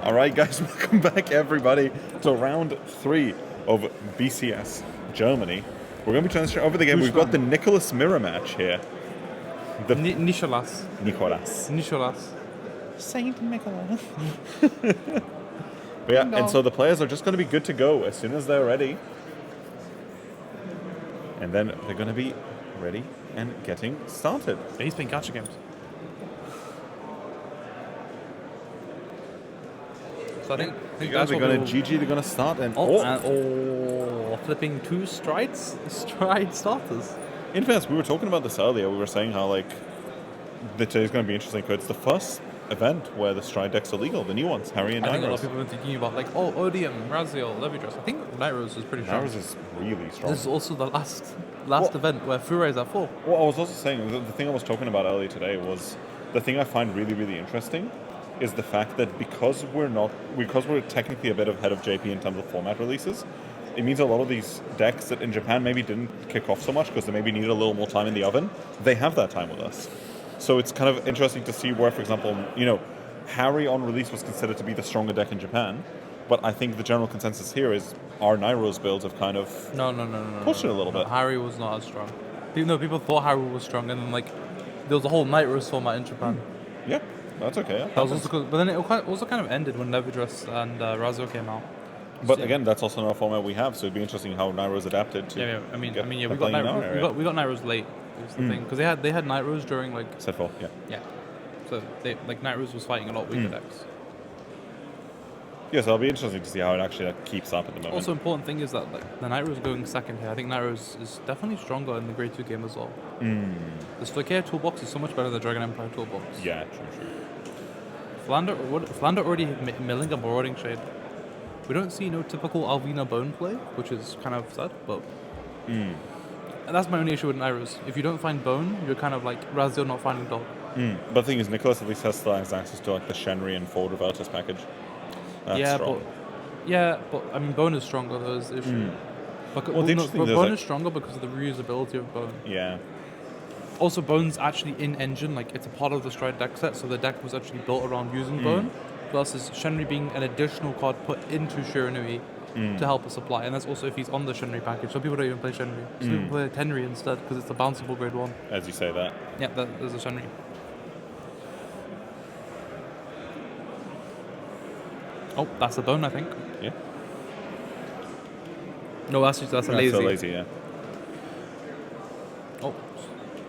Alright guys, welcome back everybody to round 3 of BCS Germany. We're going to be transitioning over the game. We've got the Nicholas mirror match here. The Nicholas. Saint Nicholas. But yeah, and so the players are just going to be good to go as soon as they're ready. And then they're going to be ready and getting started. He's playing gacha games. So I think you guys are going to GG, they're going to start and... flipping two stride starters. In fairness, we were talking about this earlier. We were saying how, like, today's going to be interesting because it's the first event where the stride decks are legal, the new ones, Harry and Nightrose. I think a lot of people have been thinking about, like, Odium, Raziel, Nightrose. I think Nightrose is pretty strong. Nightrose is really strong. This is also the last event where Fure is at 4. Well, I was also saying, the thing I was talking about earlier today was, the thing I find really, really interesting is the fact that because we're technically a bit ahead of JP in terms of format releases, it means a lot of these decks that in Japan maybe didn't kick off so much because they maybe needed a little more time in the oven, they have that time with us. So it's kind of interesting to see where, for example, Harry on release was considered to be the stronger deck in Japan, but I think the general consensus here is our Nightrose builds have kind of pushed it a little bit. Harry was not as strong. People thought Harry was strong, and then there was a whole Nightrose format in Japan. Yeah, that's okay. Yeah. That was also cool. But then it also kind of ended when Nightrose and Razo came out. But again, that's also not a format we have, so it'd be interesting how Nightrose adapted to. We got Nightrose late. Was the thing because they had Nightrose during set 4. Yeah. So Nightrose was fighting a lot weaker decks. Yeah, so it'll be interesting to see how it actually keeps up at the moment. Also, important thing is that the Nightrose going second here. I think Nightrose is definitely stronger in the Grade 2 game as well. The Stoicheia toolbox is so much better than the Dragon Empire toolbox. Yeah, true. Flander already milling a Marauding Shade. We don't see no typical Alvina Bone play, which is kind of sad, but... And that's my only issue with Nightrose. If you don't find Bone, you're kind of like Raziel not finding Dog. But the thing is, Nicholas at least has access to the Shenri and Forward Reverters package. That's strong. But I mean, Bone is stronger, though, is the issue. Bone is stronger because of the reusability of Bone. Yeah. Also, Bone's actually in engine, it's a part of the Stride deck set, so the deck was actually built around using Bone, versus Shenri being an additional card put into Shiranui to help us supply, and that's also if he's on the Shenri package. So people don't even play Shenri. So people play Tenri instead because it's a bounceable grade 1. As you say that. Yeah, there's a Shenri. Oh, that's a Bone, I think. Yeah. No, that's a Lazy. That's a Lazy, yeah. Oh,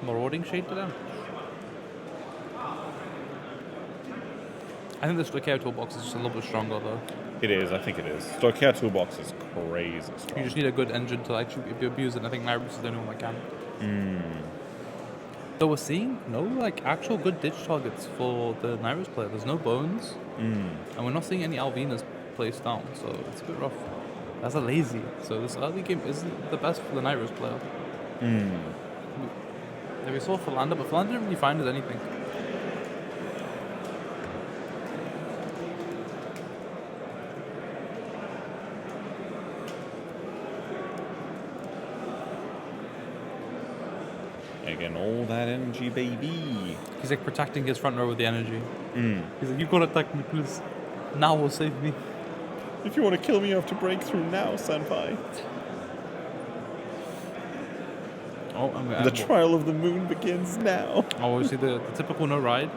Marauding Shade to them. I think the Stoicheia toolbox is just a little bit stronger, though. It is, I think it is. Stoicheia toolbox is crazy strong. You just need a good engine to actually abuse it, and I think Nightrose is the only one that can. Though we're seeing no actual good ditch targets for the Nightrose player. There's no Bones, and we're not seeing any Alvinas placed down, so it's a bit rough. That's a Lazy, so this early game isn't the best for the Nightrose player. We saw Philander, but Philander didn't really find us anything. Again, all that energy, baby. He's protecting his front row with the energy. He's like, you gotta attack me, please. Now will save me. If you want to kill me, you have to break through now, senpai. The trial of the moon begins now. We see the typical no ride.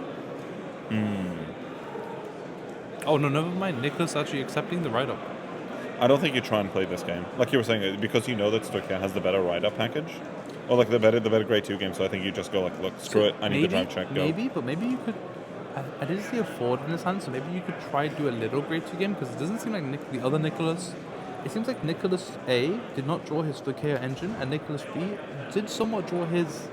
Oh, no, never mind. Nicholas actually accepting the ride-up. I don't think you try and play this game. Like you were saying, because you know that Stoicheia has the better ride-up package. Or the better grade 2 game, so I think you just go look, screw it, I need the drive check, go. Maybe you could... I didn't see a Ford in his hand, so maybe you could try to do a little grade 2 game, because it doesn't seem like the other Nicholas... It seems like Nicholas A did not draw his Stoicheia engine, and Nicholas B did somewhat draw his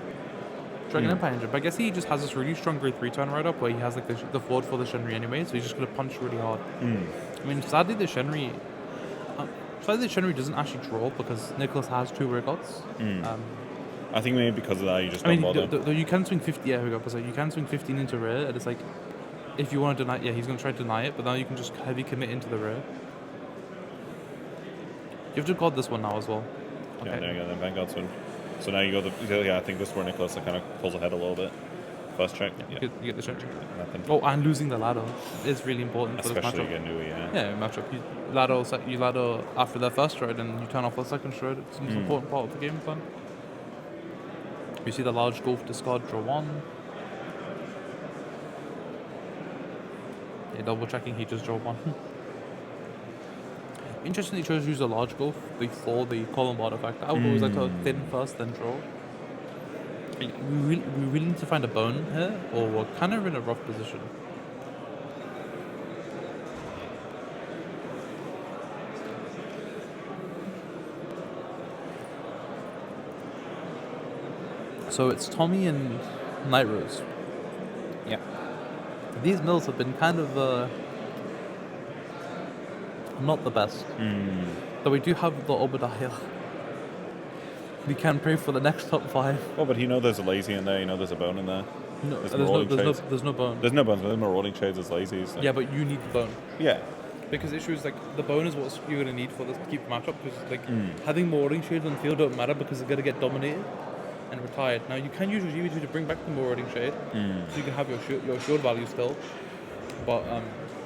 Dragon Empire engine, but I guess he just has this really strong grade 3 turn right up, where he has the Ford for the Shenri anyway, so he's just going to punch really hard. I mean, sadly the Shenri doesn't actually draw, because Nicholas has 2 Rigots. I think maybe because of that, you just don't bother. You can swing 50. Yeah, you can swing 15 into rear, and it's like, if you want to deny, he's going to try to deny it, but now you can just heavy commit into the rear. You have to guard this one now as well. Okay. Yeah, there you go, then Vanguard swing. So now you go I think this is where Nicholas kind of pulls ahead a little bit. First check. Yeah, Yeah. you get the check. Nothing. Oh, and losing the ladder is really important for this Especially matchup. again, Nui, yeah. Yeah, matchup. You ladder after their first stride, and you turn off the second stride. It's an important part of the game plan. You see the large golf discard, draw 1. Yeah, double checking, he just drew 1. Interesting he chose to use a large golf before the column artifact. I would always like to thin first, then draw. We really need to find a bone here, or we're kind of in a rough position. So it's Tommy and Nightrose. Yeah. These mills have been kind of not the best. Though we do have the Obadiah. We can pray for the next top 5. Well, but you know there's a lazy in there, you know there's a bone in there. No, There's there's marauding shades. no bone. There's no bones, but there's marauding shades as lazies. So. Yeah, but you need the bone. Yeah. Because the issue is, like, the bone is what you're going to need for this to keep the matchup. Because, like, having marauding shades on the field don't matter because they're going to get dominated and retired. Now, you can use your GV2 to bring back the marauding shade, so you can have your shield value still. But,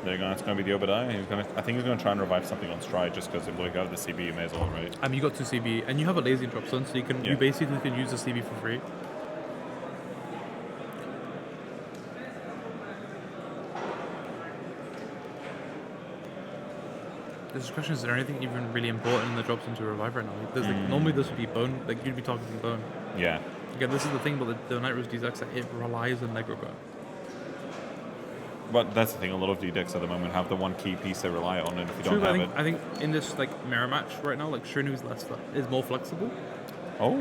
there you go, it's going to be the Obadiah. I think he's going to try and revive something on stride just because if we have the CB, you may as well, right? I mean, you got 2 CB, and you have a lazy interrupt zone, so you basically can use the CB for free. This question is there anything even really important in the drops into revive right now? There's normally this would be bone, like you'd be targeting bone. Yeah. Again, this is the thing about the Nightrose DX that it relies on Negro Bone. But that's the thing, a lot of D-decks at the moment have the one key piece they rely on, and if you don't have it... I think in this like mirror match right now, like Shirinui's is more flexible. Oh,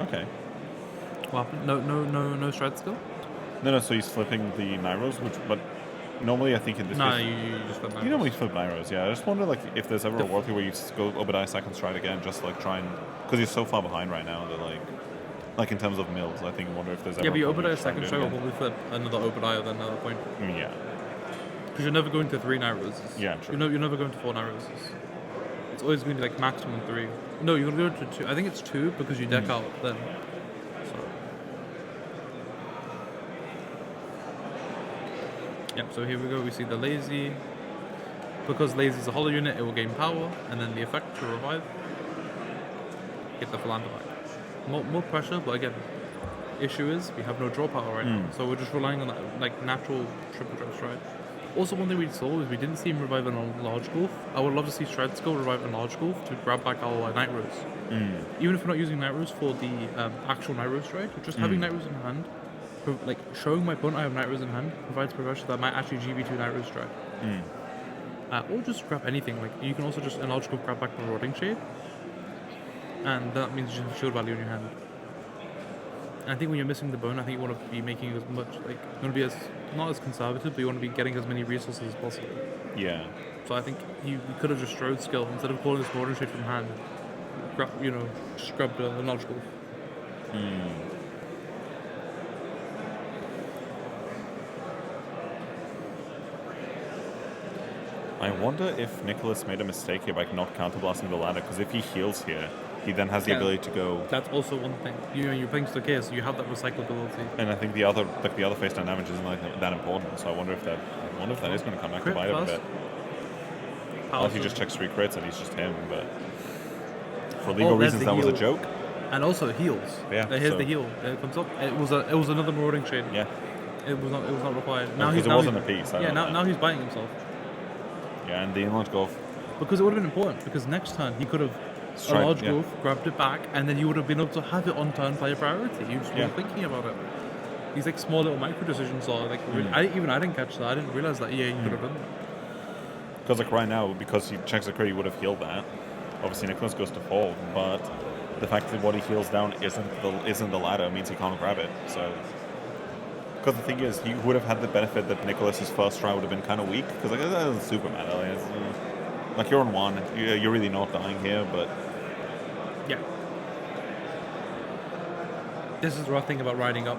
okay. What happened? No stride skill? No, so he's flipping the Nightrose, but normally I think in this No, case... you just flip You normally flip Nightrose, yeah. I just wonder like if there's ever a world here where you just go Obadiah second stride again, just like try and... Because you're so far behind right now that like in terms of mills, I think I wonder if there's ever... Yeah, but your a point where Obadiah you try and second do it stride will again. probably flip another Obadiah then another point. Yeah. Because you're never going to 3 Nightroses. Yeah, true. You're never going to 4 Nightroses. It's always going to be like maximum 3. No, you're going to go to 2. I think it's 2 because you deck out then. So. Yep, so here we go. We see the lazy. Because lazy is a hollow unit, it will gain power, and then the effect to revive. Get the Philander back. More pressure, but again, issue is we have no draw power right now, so we're just relying on that like natural triple drop stride. Also, one thing we saw is we didn't see him revive on a large golf. I would love to see Stride Skill revive on large golf to grab back our Nightrose. Even if we're not using Nightrose for the actual Nightrose stride, just having Nightrose in hand, like showing my opponent I have Nightrose in hand, provides progression that might actually GB2 Nightrose stride. Or just grab anything. Like you can also just in large golf grab back the Marauding Shade, and that means you have shield value in your hand. And I think when you're missing the bone, I think you want to be making as much, like, you want to be as, not as conservative, but you want to be getting as many resources as possible. Yeah. So I think you could have just strode skill, instead of calling this Marauding Shade from hand, just grabbed a large golf. I wonder if Nicholas made a mistake here by not counterblasting the ladder, because if he heals here, he then has the ability to go. That's also one thing. You're playing Stoichea, so you have that recyclability. And I think the other face down damage isn't like that important. So I wonder if that is going to come back Crit to bite him a first. bit. Unless he just checks 3 crits and he's just him. But for legal there's reasons, the that was a heal. joke. And also it heals. Yeah, Here's so- the heal. It comes up. It was another Marauding Shade. Yeah. It was not required. Now Because he's it wasn't a piece. I Yeah, know that. now he's biting himself. Yeah, and the inlaunch golf. Because it would have been important, because next turn he could have Strike, a large yeah. growth, grabbed it back, and then you would have been able to have it on turn player priority. You just Yeah. weren't thinking about it. These like small little micro decisions are like really, I didn't catch that. I didn't realize that you could have done that. Because like right now, because he checks the crit, he would have healed that. Obviously, Nicholas goes to fold, but the fact that what he heals down isn't the ladder means he can't grab it. So, because the thing is, he would have had the benefit that Nicholas's first try would have been kind of weak. Because like that doesn't super matter. Like you're on 1, you're really not dying here, but Yeah. This is the rough thing about riding up.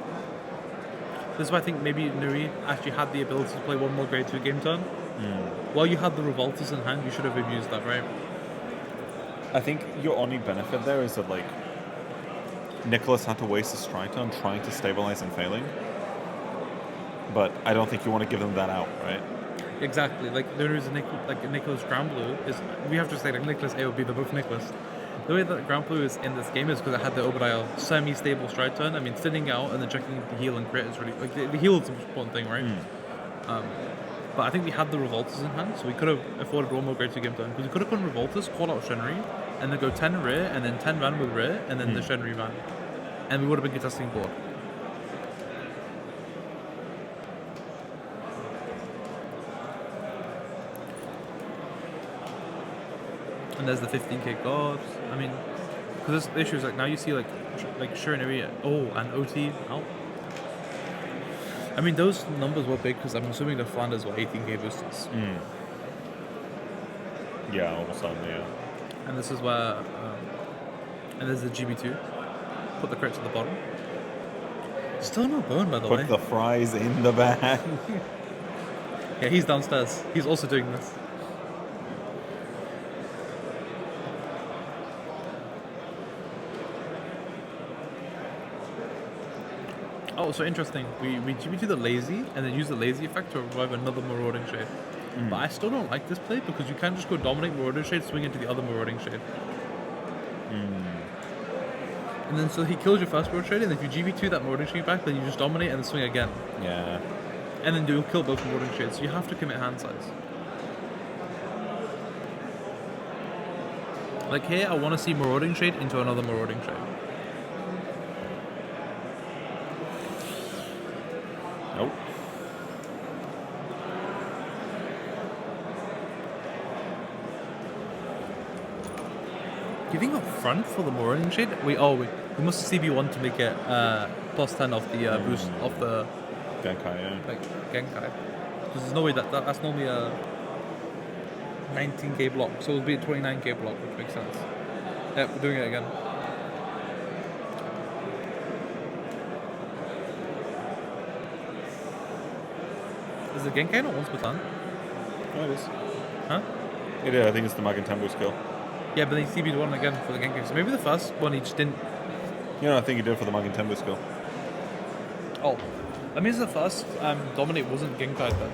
This is why I think maybe Nui actually had the ability to play one more grade 2 game turn. While you had the Revolters in hand, you should have abused that, right? I think your only benefit there is that like Nicholas had to waste a strike turn trying to stabilize and failing. but I don't think you want to give them that out, right? Exactly. Like there is a Nicholas Ground Blue is we have to say like Nicholas A would be the both Nicholas. The way that Ground Blue is in this game is because it had the Obadiah semi-stable stride turn. I mean, sitting out and then checking the heal and crit is really like the heal is the most important thing, right? But I think we had the Revolters in hand, so we could have afforded one more grade 2 game turn because we could have gone Revolters, call out Shiranui, and then go 10 rear and then 10 van with rear and then the Shiranui van, and we would have been contesting board. And there's the 15k gods. I mean, because the issue is like now you see like Shiranui, and OT out. I mean, those numbers were big because I'm assuming the Flanders were 18k boosters. Yeah, almost certainly, yeah. And this is where, and there's the GB2. Put the crits at the bottom. Still no bone, by the way. Put the fries in the bag. Yeah, he's downstairs. He's also doing this. Oh, so interesting. We GB2 the lazy and then use the lazy effect to revive another Marauding Shade. But I still don't like this play because you can't just go dominate Marauding Shade, swing into the other Marauding Shade. And then so he kills your first Marauding Shade, and if you GB2 that Marauding Shade back, then you just dominate and then swing again. Yeah. And then you'll kill both Marauding Shades, so you have to commit hand size. Like here, I want to see Marauding Shade into another Marauding Shade. Nope. Do you think up front for the Marauding Shade? We must CB1 to make it plus 10 off the boost of the Genkai, yeah. like Genkai. Because there's no way that's normally a 19k block, so it'll be a 29k block, which makes sense. Yep, we're doing it again. Is the Genkai not once per turn? Oh, it is. Huh? It is. I think it's the Magentambu skill. Yeah, but then he CB'd one again for the Genkai. So maybe the first one he just didn't. You know, I think he did for the Magentambu skill. Oh, that means the first Dominate wasn't Genkai then.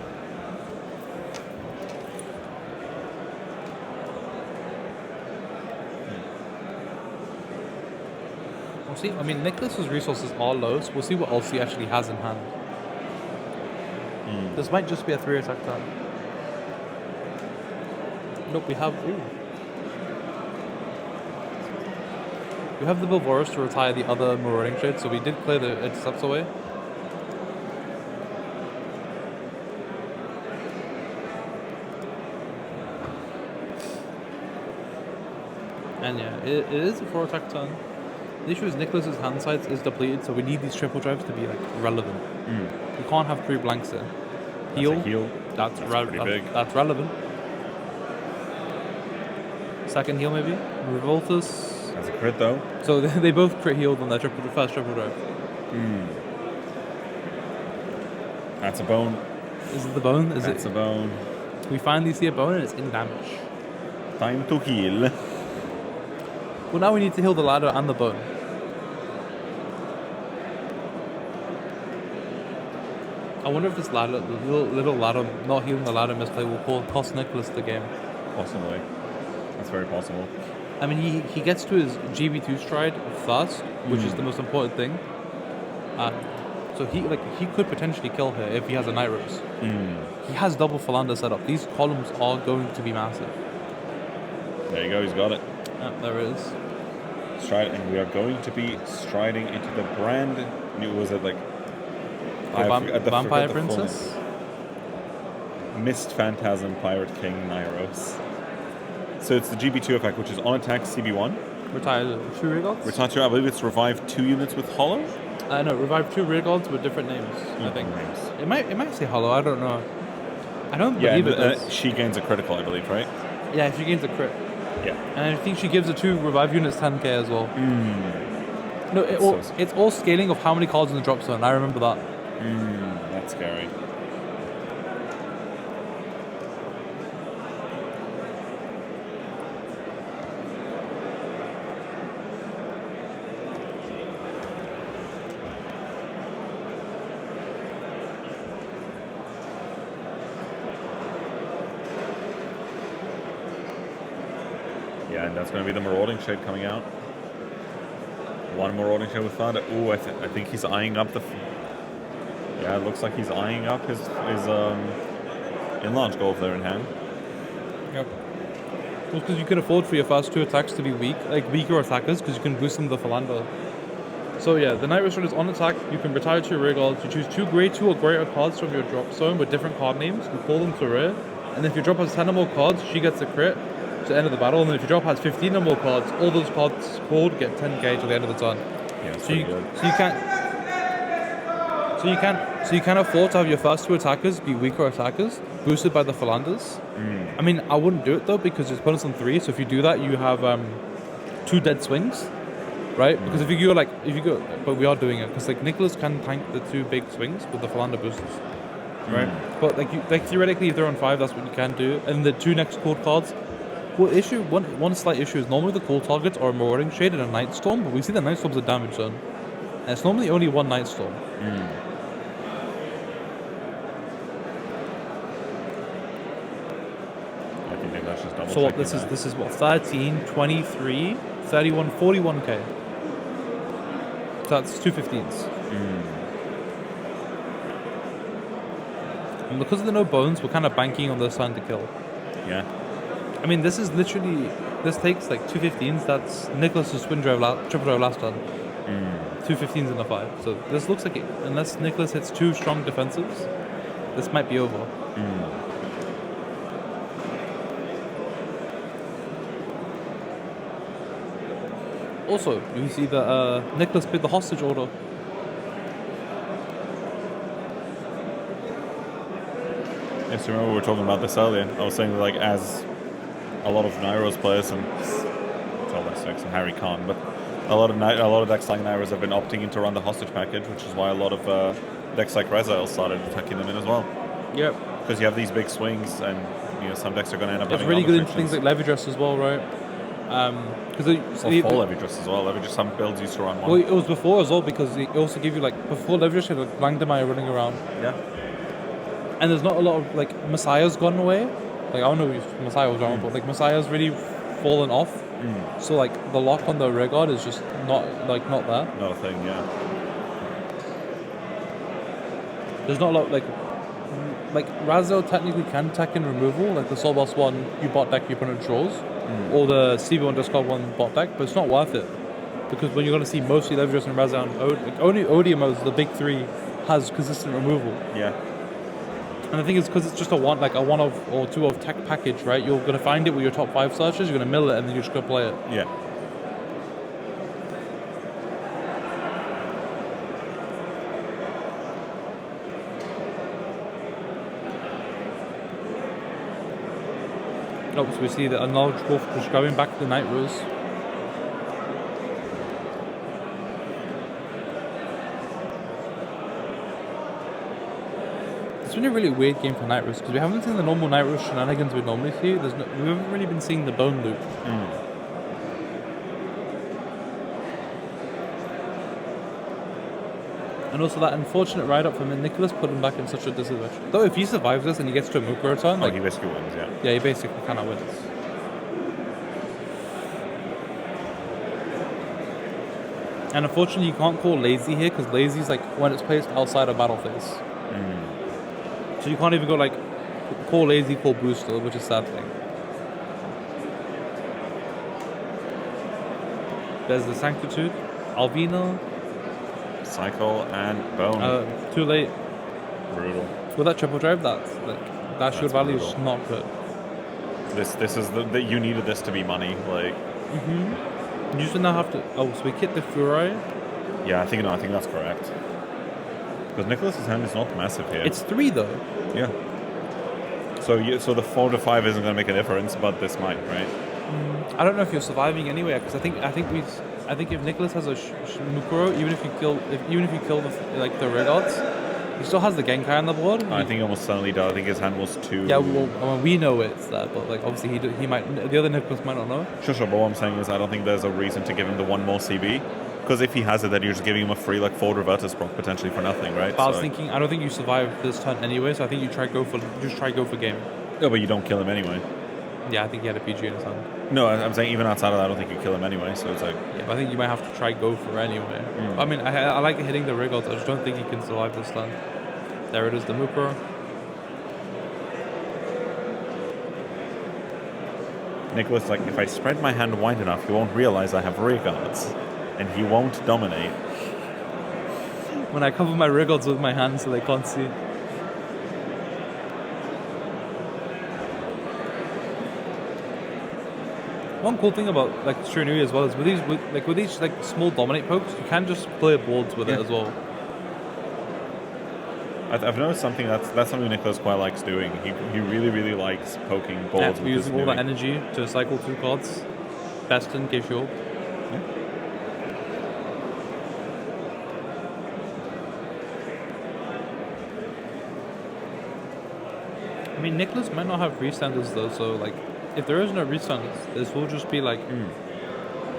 We'll see. I mean, Nicholas's resources are low, so we'll see what else he actually has in hand. This might just be a 3 attack turn. Nope, we have. Ooh. We have the Bilboris to retire the other Marauding Shade, so we did clear the intercepts away. And yeah, it is a 4 attack turn. The issue is Nicholas's hand size is depleted, so we need these triple drives to be like relevant. We can't have 3 blanks there. Heal. That's a heal. That's pretty big. That's relevant. Second heal maybe. Revoltus. That's a crit though. So they both crit healed on their first triple drive. That's a bone. Is it the bone? That's a bone. We finally see a bone and it's in damage. Time to heal. Well, now we need to heal the ladder and the bone. I wonder if this ladder, the little ladder, not healing the ladder misplay will cost Nicholas the game. Possibly. That's very possible. I mean, he gets to his GB2 stride first, which is the most important thing. So he could potentially kill her if he has a Nightrose. He has double Philander set up. These columns are going to be massive. There you go, he's got it. There it is. Stride, and we are going to be striding into the brand new, was it like... Vampire Princess? Mist Phantasm Pirate King Nightrose. So it's the GB2 effect, which is on attack CB1. Retire 2 rear guards? Retire 2, I believe it's revive 2 units with Hollow? No, revive 2 rear guards with different names, I think. Names. It might say Hollow, I don't know. I don't believe it does. She gains a critical, I believe, right? Yeah, she gains a crit. Yeah. And I think she gives the 2 revive units 10k as well. No, it's all scaling of how many cards in the drop zone, I remember that. That's scary. Yeah, and that's going to be the Marauding Shade coming out. One Marauding Shade with Thunder. Ooh, I think he's eyeing up the... Yeah, it looks like he's eyeing up his in-launch goals there in hand. Yep. Well, because you can afford for your first 2 attacks to be weak, like weaker attackers, because you can boost them with the Philander. So yeah, the Nightrose is on attack. You can retire 2 rear guards. You choose 2 grade 2 or greater cards from your drop zone with different card names. You call them to rear. And if your drop has 10 or more cards, she gets a crit to the end of the battle. And then if your drop has 15 or more cards, all those cards called get 10k to the end of the turn. Yeah, so you can afford to have your first 2 attackers be weaker attackers, boosted by the Philanders. I mean, I wouldn't do it though because it's bonus on 3. So if you do that, you have 2 dead swings, right? Because if you go, but we are doing it because like Nicholas can tank the 2 big swings with the Philander boosters, right? But like theoretically, if they're on 5, that's what you can do. And the 2 next called cards. One slight issue is normally the call targets are a Marauding Shade and a Night Storm, but we see that Night Storm's a damage zone, and it's normally only 1 Night Storm. So what, this is what, 13, 23, 31, 41k. So that's 2 15s. And because of the no bones, we're kind of banking on this turn to kill. Yeah. I mean, this takes like 2 15s. That's Nicholas's triple drive last turn. 2 15s and a 5. So this looks like it, unless Nicholas hits 2 strong defensives, this might be over. Also, you see that Nicholas paid the hostage order. Yes, remember we were talking about this earlier. I was saying that, like, as a lot of Nightrose players and and Harry Khan, but a lot of decks like Nightrose have been opting in to run the hostage package, which is why a lot of decks like Rezael started attacking them in as well. Yep. Because you have these big swings, and some decks are going to end up. It's really good in things like Levy Dress as well, right? Full Levy Dress as well. Levy Dress, some builds used to run one. Well, it was before as well because it also give you like before Levy Dress, you had like Langdemire running around. Yeah. And there's not a lot of like Messiah's gone away. Like I don't know if Messiah was around, but like Messiah's really fallen off. So like the lock on the rear guard is just not there. Not a thing, yeah. There's not a lot like Razel technically can attack in removal, like the Soul Boss one you bot deck your opponent draws, or the CB1 discard one bot deck, but it's not worth it because when you're going to see mostly Leverage and Razel and only Odium as the big 3 has consistent removal. Yeah. And the thing is, because it's just a one of or 2 of tech package, right? You're going to find it with your top 5 searches, you're going to mill it, and then you're just going to play it. Yeah. So we see that a knowledge wolf just going back to the Nightrose. It's been a really weird game for Nightrose because we haven't seen the normal Nightrose shenanigans we normally see. We haven't really been seeing the bone loop. And also that unfortunate ride-up from Nicholas put him back in such a disadvantage. Though if he survives this and he gets to a Mukuro turn, he basically wins, yeah. Yeah, he basically kind of wins. And unfortunately you can't call lazy here because lazy is like when it's placed outside of battle phase. So you can't even go like call lazy, call booster, which is a sad thing. There's the Sanctitude, Alvina, Cycle and Bone. Too late. Brutal. With that triple drive, that shield value is not good. This is the you needed this to be money, like. You just now have to. Oh, so we hit the Furai. Yeah, I think that's correct. Because Nicholas's hand is not massive here. It's 3 though. Yeah. So the 4 to 5 isn't going to make a difference, but this might, right? I don't know if you're surviving anyway, because I think if Nicholas has a Mukuro, even if you kill the red odds, he still has the Genkai on the board. I think almost certainly does. I think his hand was 2. Yeah, well, I mean, we know it's that, but like obviously he might. The other Nicholas might not know. Sure. But what I'm saying is, I don't think there's a reason to give him the 1 more CB. Because if he has it, then you're just giving him a free like forward revertus proc potentially for nothing, right? But I was thinking, I don't think you survive this turn anyway, so I think you try go for game. Yeah, but you don't kill him anyway. Yeah, I think he had a PG in his hand. No, I'm saying even outside of that, I don't think you kill him anyway. So it's like, Yeah, but I think you might have to try go for it anyway. I mean, I like hitting the Rigold. I just don't think he can survive this time. There it is, the Mukuro. Nicholas, like, if I spread my hand wide enough, he won't realize I have rear guards, and he won't dominate. When I cover my Rigolds with my hands so they can't see. One cool thing about like Shiranui as well is with these like small dominate pokes, you can just clear boards with it as well. I've noticed something that's something Nicholas quite likes doing. He really likes poking boards. Yeah, using all that energy to cycle 2 cards. Best in case you're. I mean, Nicholas might not have restanders though, so like, if there is no restanders, this will just be like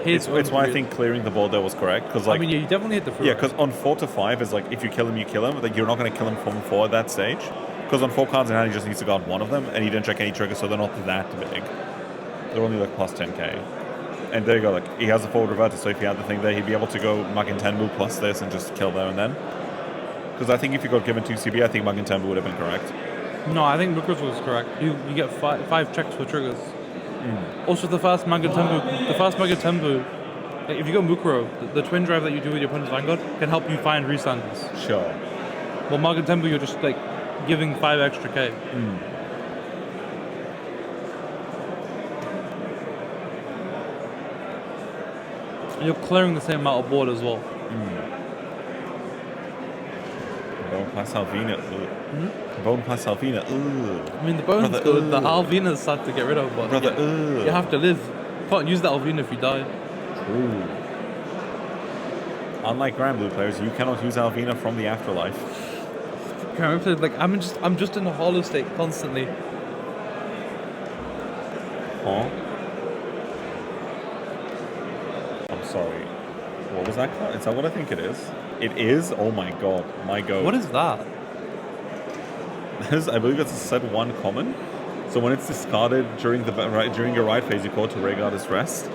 his. It's why I think clearing the board there was correct, because like, I mean, yeah, you definitely hit the fruit. yeah, because on 4 to 5 is like, if you kill him, you kill him. Like, you're not going to kill him from 4 at that stage, because on 4 cards in hand, he just needs to guard one of them, and he didn't check any triggers, so they're not that big. They're only like plus 10k. And there you go. Like, he has a forward reverter, so if he had the thing there, he'd be able to go Muggin Tenbu plus this and just kill there and then. Because I think if you got given 2 CB, I think Muggin Tenbu would have been correct. No, I think Lucas was correct. You get five checks for triggers. Also, the fast Muggin Tenbu, like, if you go Mukuro, the twin drive that you do with your opponent's Vanguard can help you find restanders. Sure. Well, Muggin Tenbu, you're just like giving 5 extra K. And you're clearing the same amount of board as well. Bone plus Alvina. Bone plus Alvina. I mean, the bone's Brother, good. The Alvina's sad to get rid of, but Brother, you have to live. You can't use that Alvina if you die. True. Unlike Grand Blue players, you cannot use Alvina from the afterlife. Like, I'm just in a hollow state constantly. Huh? I'm sorry. What was that called? Is that what I think it is? It is? Oh my god. My god. What is that? I believe it's a set 1 common. So when it's discarded during your ride phase, you call it to Rhaegar as rest.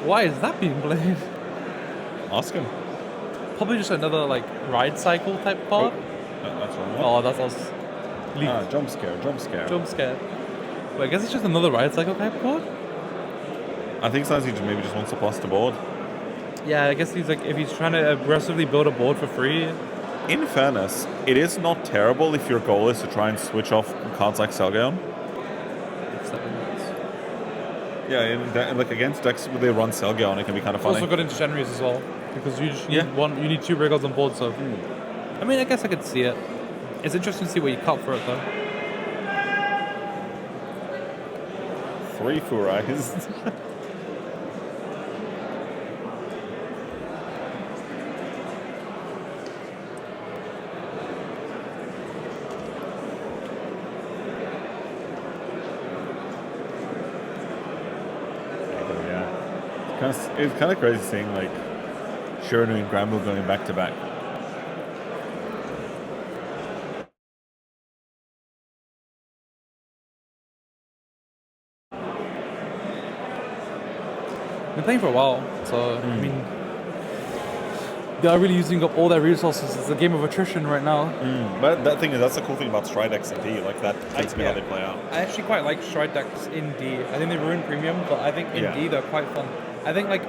Why is that being played? Ask him. Probably just another like ride cycle type card. That's wrong. Oh, that's us. Jump scare. Jump scare. But I guess it's just another ride cycle type card. I think sometimes he maybe just wants to plus the board. Yeah, I guess he's like, if he's trying to aggressively build a board for free. In fairness, it is not terrible if your goal is to try and switch off cards like Selgaeon. It's 7 minutes. Yeah, and like against decks where they run Selgaeon, it can be kind of funny. Also got into Shiranui as well, because you just need you need 2 Rigolds on board, so. I mean, I guess I could see it. It's interesting to see what you cut for it, though. 3 Furais. It's kind of crazy seeing like Shiranui and Granblue going back to back. Been playing for a while, so I mean, they are really using up all their resources. It's a game of attrition right now. But that thing is, that's the cool thing about Stride decks in D. Like that takes me how they play out. I actually quite like Stride decks in D. I think they ruin Premium, but I think in D they're quite fun. I think like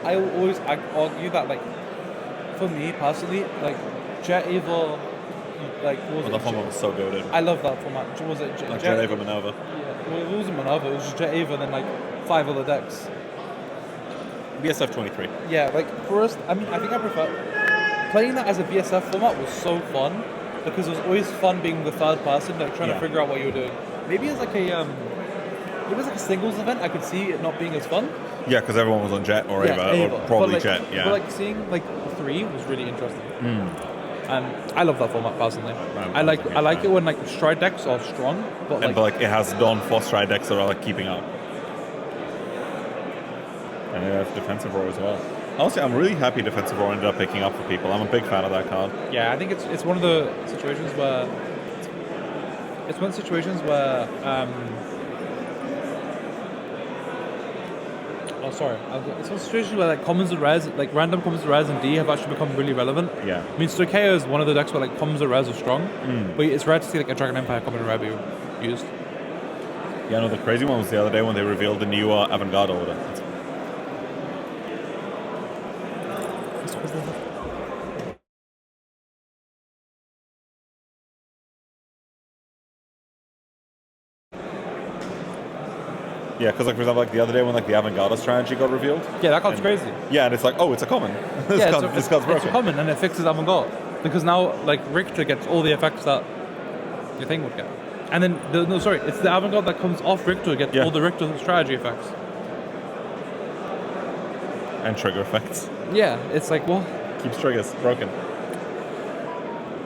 I argue that like for me personally, like Jet Ava, like what was it? That format was so goated. I love that format. Was it Like Jet Ava Minerva? Yeah, well, it wasn't Minerva. It was just Jet Ava and then like 5 other decks. BSF 23. Yeah, like for us, I mean, I think I prefer playing that as a BSF format was so fun because it was always fun being the third person, like trying to figure out what you were doing. Maybe as like a singles event, I could see it not being as fun. Yeah, because everyone was on Jet or Ava, or probably like, Jet. Yeah. But like seeing like 3 was really interesting. And I love that format personally. I like it when like Stride decks are strong, but like it has Dawn 4 Stride decks that are like keeping up. And it has Defensive Roar as well. Honestly, I'm really happy Defensive Roar ended up picking up for people. I'm a big fan of that card. Yeah, I think it's one of the situations where It's one of the situations where it's one of the situations where like commons and rares, like random commons and rares in D have actually become really relevant. Yeah. I mean, Stokeo is one of the decks where like commons and rares are strong, but it's rare to see like a Dragon Empire common and rare be used. Yeah, no, the crazy one was the other day when they revealed the new Avant-Garde order. Yeah, because like for example, like the other day when like the Avant-Garde strategy got revealed. Yeah, that card's crazy. Yeah, and it's like, oh, it's a common. This card's broken. It's a common, and it fixes Avant-Garde because now like Richter gets all the effects that your thing would get, and then it's the Avant-Garde that comes off Richter gets all the Richter strategy effects and trigger effects. Yeah, it's like well, keeps triggers broken.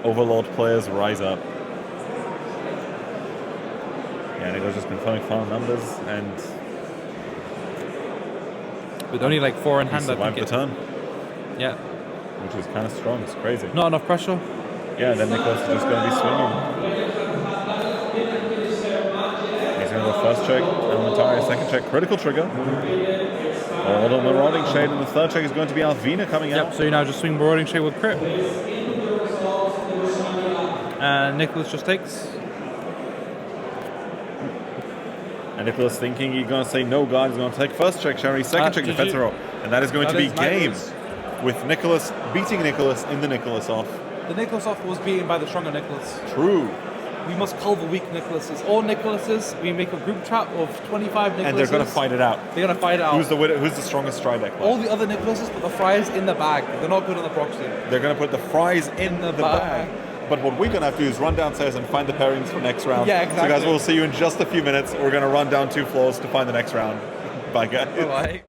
Overlord players rise up. Yeah, and it was just confirming final numbers and with only like 4 in hand. Survived the turn. Yeah, which is kind of strong. It's crazy. Not enough pressure. Yeah, then Nicholas is just going to be swinging. He's going to go first check, Elementary, second check, critical trigger. A little Marauding Shade, and the third check is going to be Alvina coming out. Yep, so you now just swing Marauding Shade with crit. And Nicholas just takes. And Nicholas thinking he's going to say no guard, he's going to take first check, Shiranui, second check, defense row. And that is going to be game. With Nicholas beating Nicholas in the Nicholas off. The Nicholas off was beaten by the stronger Nicholas. True. We must cull the weak Nicholases. All Nicholases, we make a group chat of 25 Nicholases. And they're going to fight it out. They're going to fight it out. Who's the strongest Stride deck player? All the other Nicholases put the fries in the bag. They're not good on the proxy. They're going to put the fries in the bag. But what we're going to have to do is run downstairs and find the pairings for next round. Yeah, exactly. So guys, we'll see you in just a few minutes. We're going to run down 2 floors to find the next round. Bye, guys. Bye-bye.